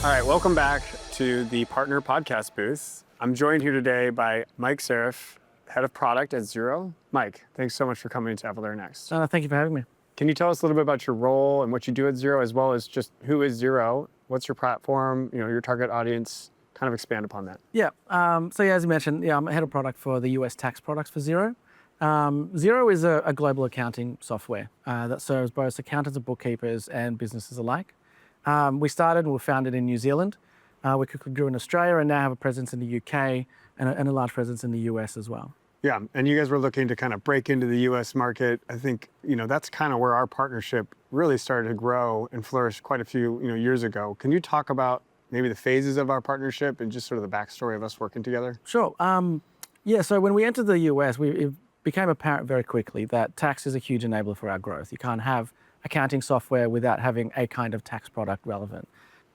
All right, welcome back to the Partner Podcast booth. I'm joined here today by Mike Zariff, Head of Product at Xero. Mike, thanks so much for coming to Avalara Next. Thank you for having me. Can you tell us a little bit about your role and what you do at Xero, as well as just who is Xero, what's your platform, your target audience, kind of expand upon that. Yeah, as you mentioned, I'm Head of Product for the US tax products for Xero. Xero is a global accounting software that serves both accountants and bookkeepers and businesses alike. We started and were founded in New Zealand. We quickly grew in Australia and now have a presence in the UK and a large presence in the US as well. Yeah, and you guys were looking to kind of break into the US market. I think, that's kind of where our partnership really started to grow and flourish quite a few, years ago. Can you talk about maybe the phases of our partnership and just sort of the backstory of us working together? Sure. So when we entered the US, it became apparent very quickly that tax is a huge enabler for our growth. You can't have accounting software without having a kind of tax product relevant.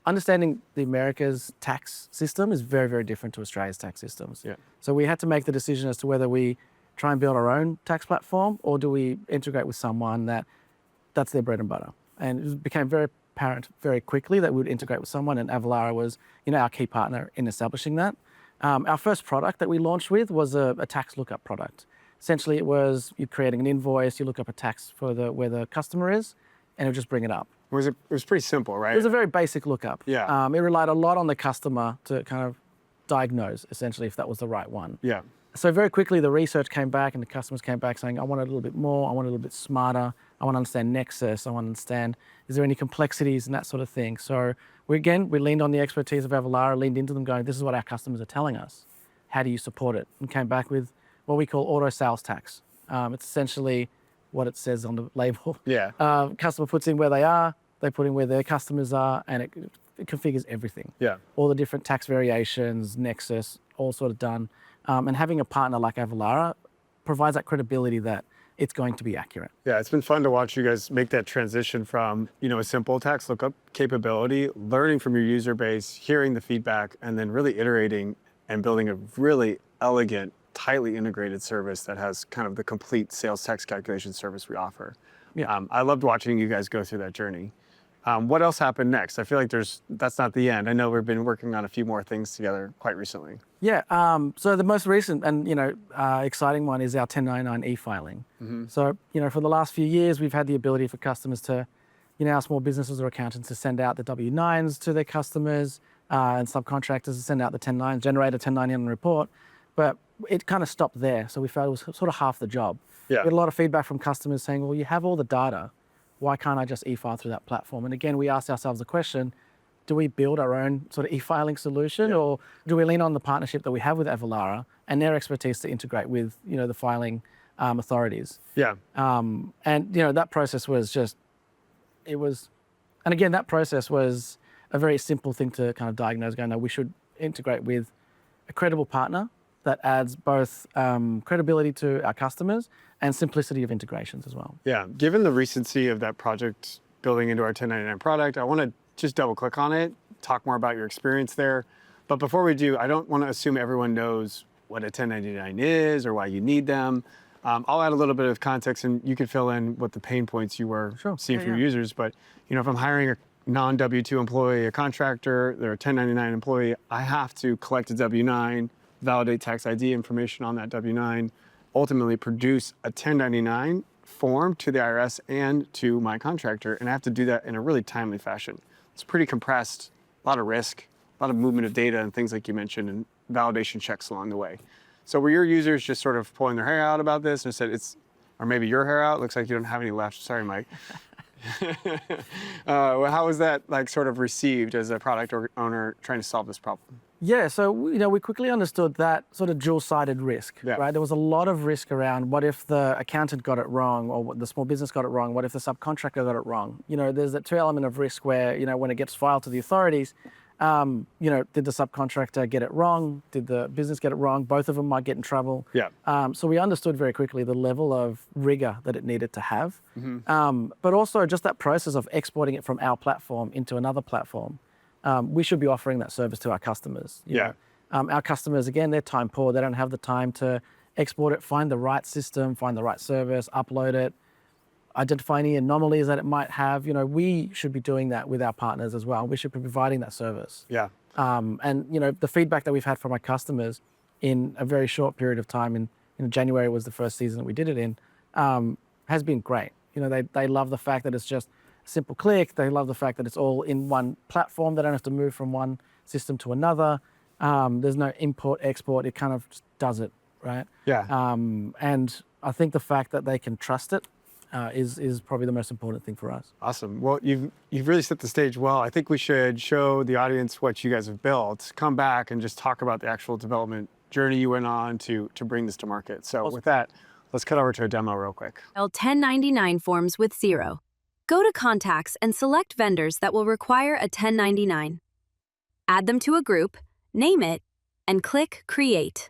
Understanding the America's tax system is very, very different to Australia's tax systems. Yeah. So we had to make the decision as to whether we try and build our own tax platform or do we integrate with someone that's their bread and butter. And it became very apparent very quickly that we would integrate with someone, and Avalara was, our key partner in establishing that. Our first product that we launched with was a tax lookup product. Essentially, it was you creating an invoice, you look up a tax for where the customer is, and it would just bring it up. It was pretty simple, right? It was a very basic lookup. Yeah. It relied a lot on the customer to kind of diagnose, essentially, if that was the right one. Yeah. So very quickly, the research came back and the customers came back saying, I want it a little bit more, I want it a little bit smarter, I want to understand Nexus, I want to understand, is there any complexities and that sort of thing. So we leaned on the expertise of Avalara, leaned into them going, this is what our customers are telling us. How do you support it? And came back with what we call auto sales tax. It's essentially what it says on the label. Yeah. Customer puts in where they are, they put in where their customers are, and it configures everything. Yeah. All the different tax variations, Nexus, all sort of done. And having a partner like Avalara provides that credibility that it's going to be accurate. Yeah, it's been fun to watch you guys make that transition from, a simple tax lookup capability, learning from your user base, hearing the feedback, and then really iterating and building a really elegant, tightly integrated service that has kind of the complete sales tax calculation service we offer. Yeah. I loved watching you guys go through that journey. What else happened next? I feel like that's not the end. I know we've been working on a few more things together quite recently. Yeah, so the most recent and exciting one is our 1099 e-filing. Mm-hmm. So for the last few years, we've had the ability for customers to, our small businesses or accountants to send out the W-9s to their customers and subcontractors to send out the 1099s, generate a 1099 report. But it kind of stopped there. So we felt it was sort of half the job. Yeah. We had a lot of feedback from customers saying, well, you have all the data. Why can't I just e-file through that platform? And again, we asked ourselves the question, do we build our own sort of e-filing solution, or do we lean on the partnership that we have with Avalara and their expertise to integrate with, the filing authorities? Yeah. And that process was that process was a very simple thing to kind of diagnose, going, no, we should integrate with a credible partner that adds both credibility to our customers and simplicity of integrations as well. Yeah, given the recency of that project building into our 1099 product, I want to just double click on it, talk more about your experience there. But before we do, I don't want to assume everyone knows what a 1099 is or why you need them. I'll add a little bit of context and you can fill in what the pain points you were seeing from your users. But if I'm hiring a non-W-2 employee, a contractor, they're a 1099 employee, I have to collect a W-9, validate tax ID information on that W-9, ultimately produce a 1099 form to the IRS and to my contractor, and I have to do that in a really timely fashion. It's pretty compressed, a lot of risk, a lot of movement of data and things like you mentioned, and validation checks along the way. So were your users just sort of pulling their hair out about this and said or maybe your hair out? Looks like you don't have any left. Sorry, Mike. How was that sort of received as a product owner trying to solve this problem? Yeah, so we quickly understood that sort of dual-sided risk, right? There was a lot of risk around what if the accountant got it wrong or what the small business got it wrong, what if the subcontractor got it wrong? There's that two element of risk where, when it gets filed to the authorities, did the subcontractor get it wrong? Did the business get it wrong? Both of them might get in trouble. Yeah. So we understood very quickly the level of rigor that it needed to have, but also just that process of exporting it from our platform into another platform. We should be offering that service to our customers. You know. Our customers, again, they're time poor. They don't have the time to export it, find the right system, find the right service, upload it. identify any anomalies that it might have. We should be doing that with our partners as well. We should be providing that service. Yeah. And the feedback that we've had from our customers in a very short period of time, in January was the first season that we did it in, has been great. They love the fact that it's just a simple click. They love the fact that it's all in one platform. They don't have to move from one system to another. There's no import, export. It kind of just does it, right? Yeah. And I think the fact that they can trust it is probably the most important thing for us. Awesome. Well, you've really set the stage well. I think we should show the audience what you guys have built, come back and just talk about the actual development journey you went on to bring this to market. So with that, let's cut over to a demo real quick. 1099 forms with Xero. Go to Contacts and select vendors that will require a 1099. Add them to a group, name it, and click Create.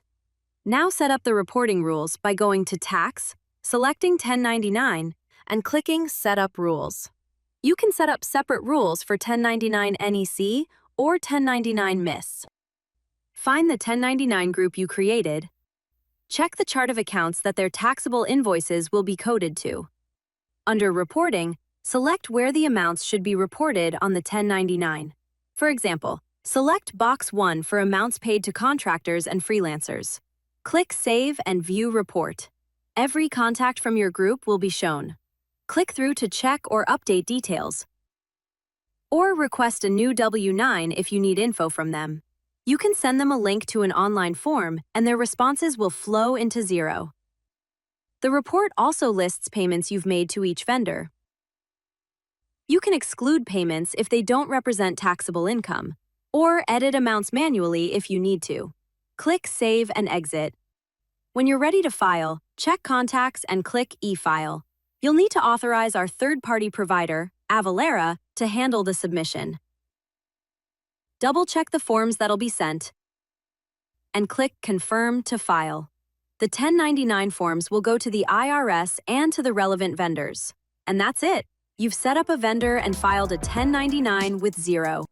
Now set up the reporting rules by going to Tax, selecting 1099, and clicking Set Up Rules. You can set up separate rules for 1099 NEC or 1099 MIS. Find the 1099 group you created. Check the chart of accounts that their taxable invoices will be coded to. Under Reporting, select where the amounts should be reported on the 1099. For example, select Box 1 for amounts paid to contractors and freelancers. Click Save and View Report. Every contact from your group will be shown. Click through to check or update details. Or request a new W-9 if you need info from them. You can send them a link to an online form, and their responses will flow into Xero. The report also lists payments you've made to each vendor. You can exclude payments if they don't represent taxable income, or edit amounts manually if you need to. Click Save and Exit. When you're ready to file, check Contacts and click E-File. You'll need to authorize our third-party provider, Avalara, to handle the submission. Double-check the forms that'll be sent, and click Confirm to file. The 1099 forms will go to the IRS and to the relevant vendors. And that's it. You've set up a vendor and filed a 1099 with Xero.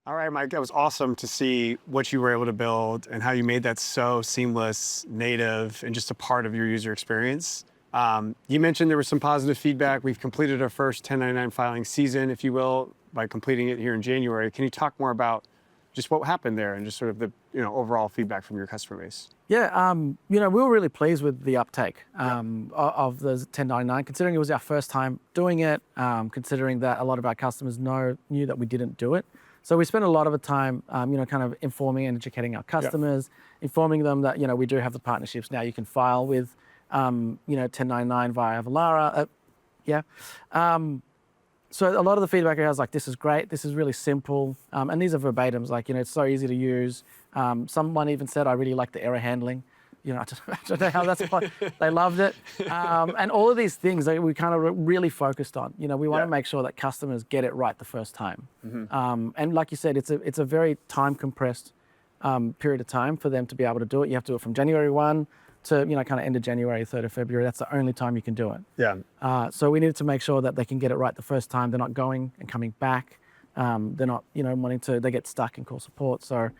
All right, Mike, that was awesome to see what you were able to build and how you made that so seamless, native, and just a part of your user experience. You mentioned there was some positive feedback. We've completed our first 1099 filing season, if you will, by completing it here in January. Can you talk more about just what happened there and just sort of the overall feedback from your customer base? Yeah, we were really pleased with the uptake of the 1099, considering it was our first time doing it, considering that a lot of our customers knew that we didn't do it. So we spent a lot of the time, kind of informing and educating our customers, informing them that, we do have the partnerships now. You can file with, 1099 via Avalara. So a lot of the feedback I was like, this is great. This is really simple. And these are verbatims, like, it's so easy to use. Someone even said, I really like the error handling. I don't know how that's applied. They loved it. And all of these things that we kind of really focused on. We want to make sure that customers get it right the first time. Mm-hmm. And like you said, it's a very time compressed period of time for them to be able to do it. You have to do it from January 1 to, kind of end of January, 3rd of February. That's the only time you can do it. Yeah. So we needed to make sure that they can get it right the first time. They're not going and coming back. They're not, they get stuck and call support. So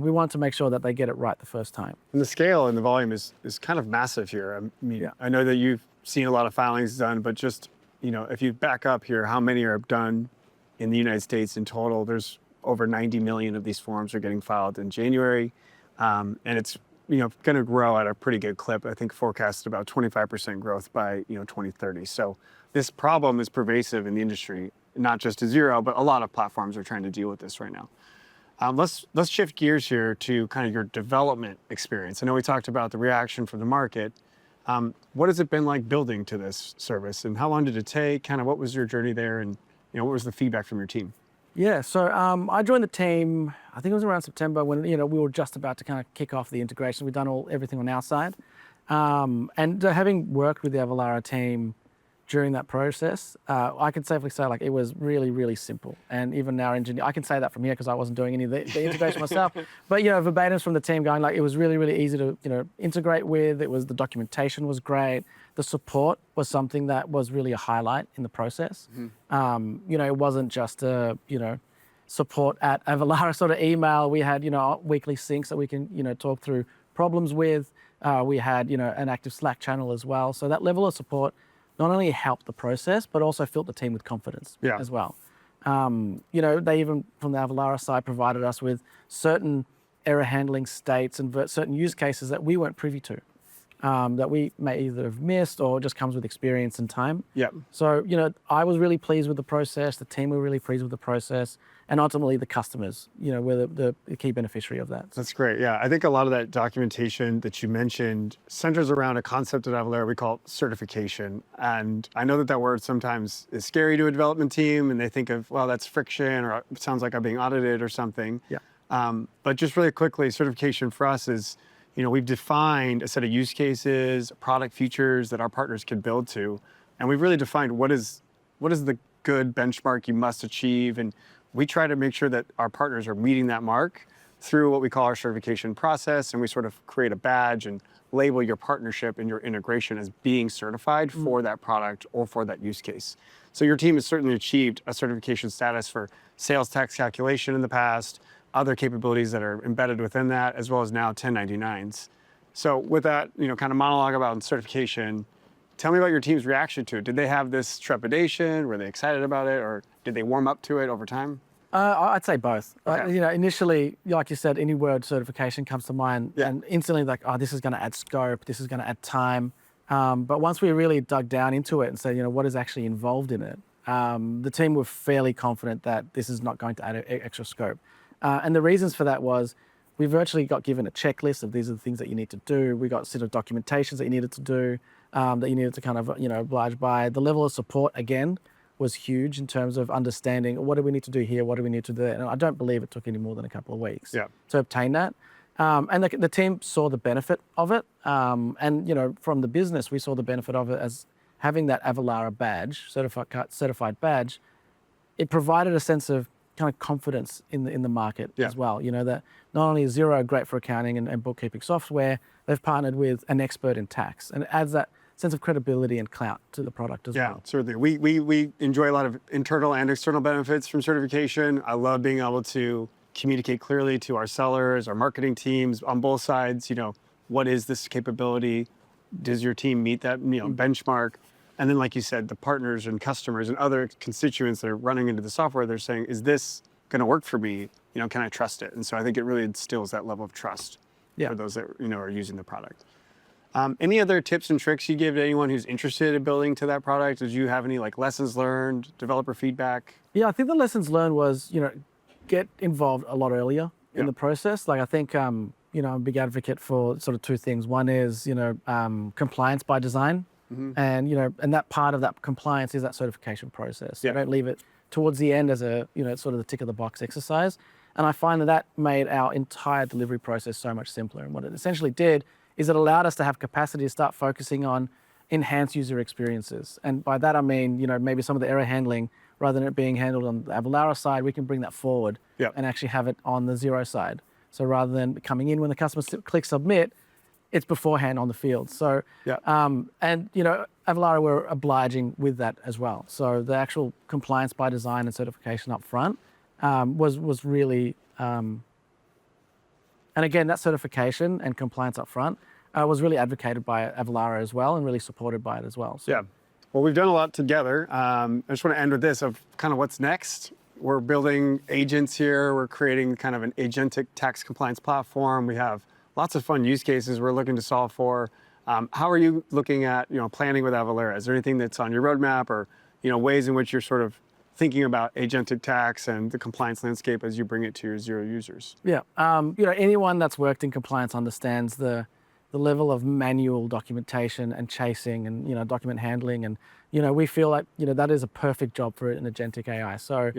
we want to make sure that they get it right the first time. And the scale and the volume is kind of massive here. I mean, I know that you've seen a lot of filings done, but just, if you back up here, how many are done in the United States in total? There's over 90 million of these forms are getting filed in January. And it's, going to grow at a pretty good clip. I think forecasted about 25% growth by, 2030. So this problem is pervasive in the industry. Not just to Xero, but a lot of platforms are trying to deal with this right now. Let's shift gears here to kind of your development experience. I know we talked about the reaction from the market. What has it been like building to this service, and how long did it take? Kind of what was your journey there, and what was the feedback from your team? Yeah, so I joined the team, I think it was around September when we were just about to kind of kick off the integration. We'd done everything on our side. And having worked with the Avalara team during that process, I can safely say it was really, really simple. And even our engineer, I can say that from here because I wasn't doing any of the integration myself. But verbatims from the team going it was really, really easy to integrate with. The documentation was great. The support was something that was really a highlight in the process. Mm-hmm. It wasn't just support at Avalara sort of email. We had weekly syncs that we can talk through problems with. We had, an active Slack channel as well. So that level of support not only helped the process, but also filled the team with confidence as well. They even, from the Avalara side, provided us with certain error handling states and certain use cases that we weren't privy to, that we may either have missed or just comes with experience and time. Yep. So, I was really pleased with the process. The team were really pleased with the process. And ultimately the customers, were the key beneficiary of that. That's great. Yeah, I think a lot of that documentation that you mentioned centers around a concept at Avalara we call certification. And I know that word sometimes is scary to a development team, and they think of, well, that's friction, or it sounds like I'm being audited or something. Yeah. But just really quickly, certification for us is, we've defined a set of use cases, product features that our partners can build to, and we've really defined what is the good benchmark you must achieve, and we try to make sure that our partners are meeting that mark through what we call our certification process, and we sort of create a badge and label your partnership and your integration as being certified for that product or for that use case. So your team has certainly achieved a certification status for sales tax calculation in the past, other capabilities that are embedded within that, as well as now 1099s. So with that, kind of monologue about certification, tell me about your team's reaction to it. Did they have this trepidation? Were they excited about it, or did they warm up to it over time? I'd say both. Okay. Initially, like you said, any word certification comes to mind, and instantly like, oh, this is going to add scope, this is going to add time. But once we really dug down into it and said, what is actually involved in it, the team were fairly confident that this is not going to add extra scope. And the reasons for that was, we virtually got given a checklist of these are the things that you need to do. We got sort of documentations that you needed to do, that you needed to kind of, oblige by. The level of support, again, was huge in terms of understanding what do we need to do here, what do we need to do there. And I don't believe it took any more than a couple of weeks to obtain that. And the team saw the benefit of it. And, from the business, we saw the benefit of it as having that Avalara badge, certified badge. It provided a sense of kind of confidence in the market as well. That not only is Xero great for accounting and bookkeeping software, they've partnered with an expert in tax, and it adds that sense of credibility and clout to the product as well. Yeah, certainly. We enjoy a lot of internal and external benefits from certification. I love being able to communicate clearly to our sellers, our marketing teams on both sides, what is this capability? Does your team meet that benchmark? And then, like you said, the partners and customers and other constituents that are running into the software, they're saying, is this going to work for me? Can I trust it? And so I think it really instills that level of trust for those that are using the product. Any other tips and tricks you give to anyone who's interested in building to that product? Did you have any lessons learned, developer feedback? Yeah, I think the lessons learned was, get involved a lot earlier in the process. I think, I'm a big advocate for sort of two things. One is, compliance by design. Mm-hmm. And, and that part of that compliance is that certification process. You don't leave it towards the end as a, sort of the tick of the box exercise. And I find that made our entire delivery process so much simpler. And what it essentially did is it allowed us to have capacity to start focusing on enhanced user experiences. And by that, I mean, maybe some of the error handling, rather than it being handled on the Avalara side, we can bring that forward and actually have it on the Xero side. So rather than coming in when the customer clicks submit, it's beforehand on the field. So, and Avalara were obliging with that as well. So the actual compliance by design and certification up front was really, and again, that certification and compliance up front was really advocated by Avalara as well, and really supported by it as well. So. Yeah. Well, we've done a lot together. I just want to end with this of kind of what's next. We're building agents here. We're creating kind of an agentic tax compliance platform. We have lots of fun use cases we're looking to solve for. How are you looking at, planning with Avalara? Is there anything that's on your roadmap, or, ways in which you're sort of thinking about agentic tax and the compliance landscape as you bring it to your Xero users? Yeah, anyone that's worked in compliance understands the level of manual documentation and chasing and, document handling. And, we feel like, that is a perfect job for an agentic AI. So,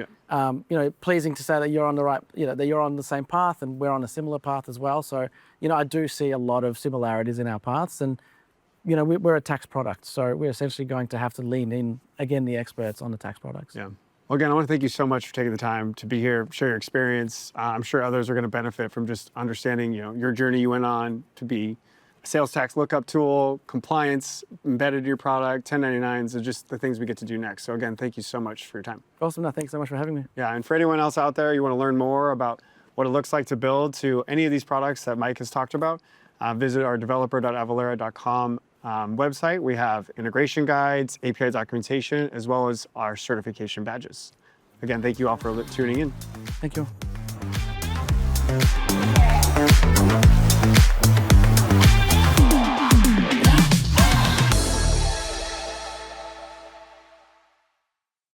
pleasing to say that you're on the right, that you're on the same path, and we're on a similar path as well. So, I do see a lot of similarities in our paths, and, we're a tax product. So we're essentially going to have to lean in, again, the experts on the tax products. Yeah. Well, again, I want to thank you so much for taking the time to be here, share your experience. I'm sure others are going to benefit from just understanding, your journey you went on to be a sales tax lookup tool, compliance embedded in your product, 1099s, and just the things we get to do next. So again, thank you so much for your time. Awesome. No, thanks so much for having me. Yeah, and for anyone else out there, you want to learn more about what it looks like to build to any of these products that Mike has talked about, Visit our developer.avalara.com website. We have integration guides, API documentation, as well as our certification badges. Again, thank you all for tuning in. Thank you.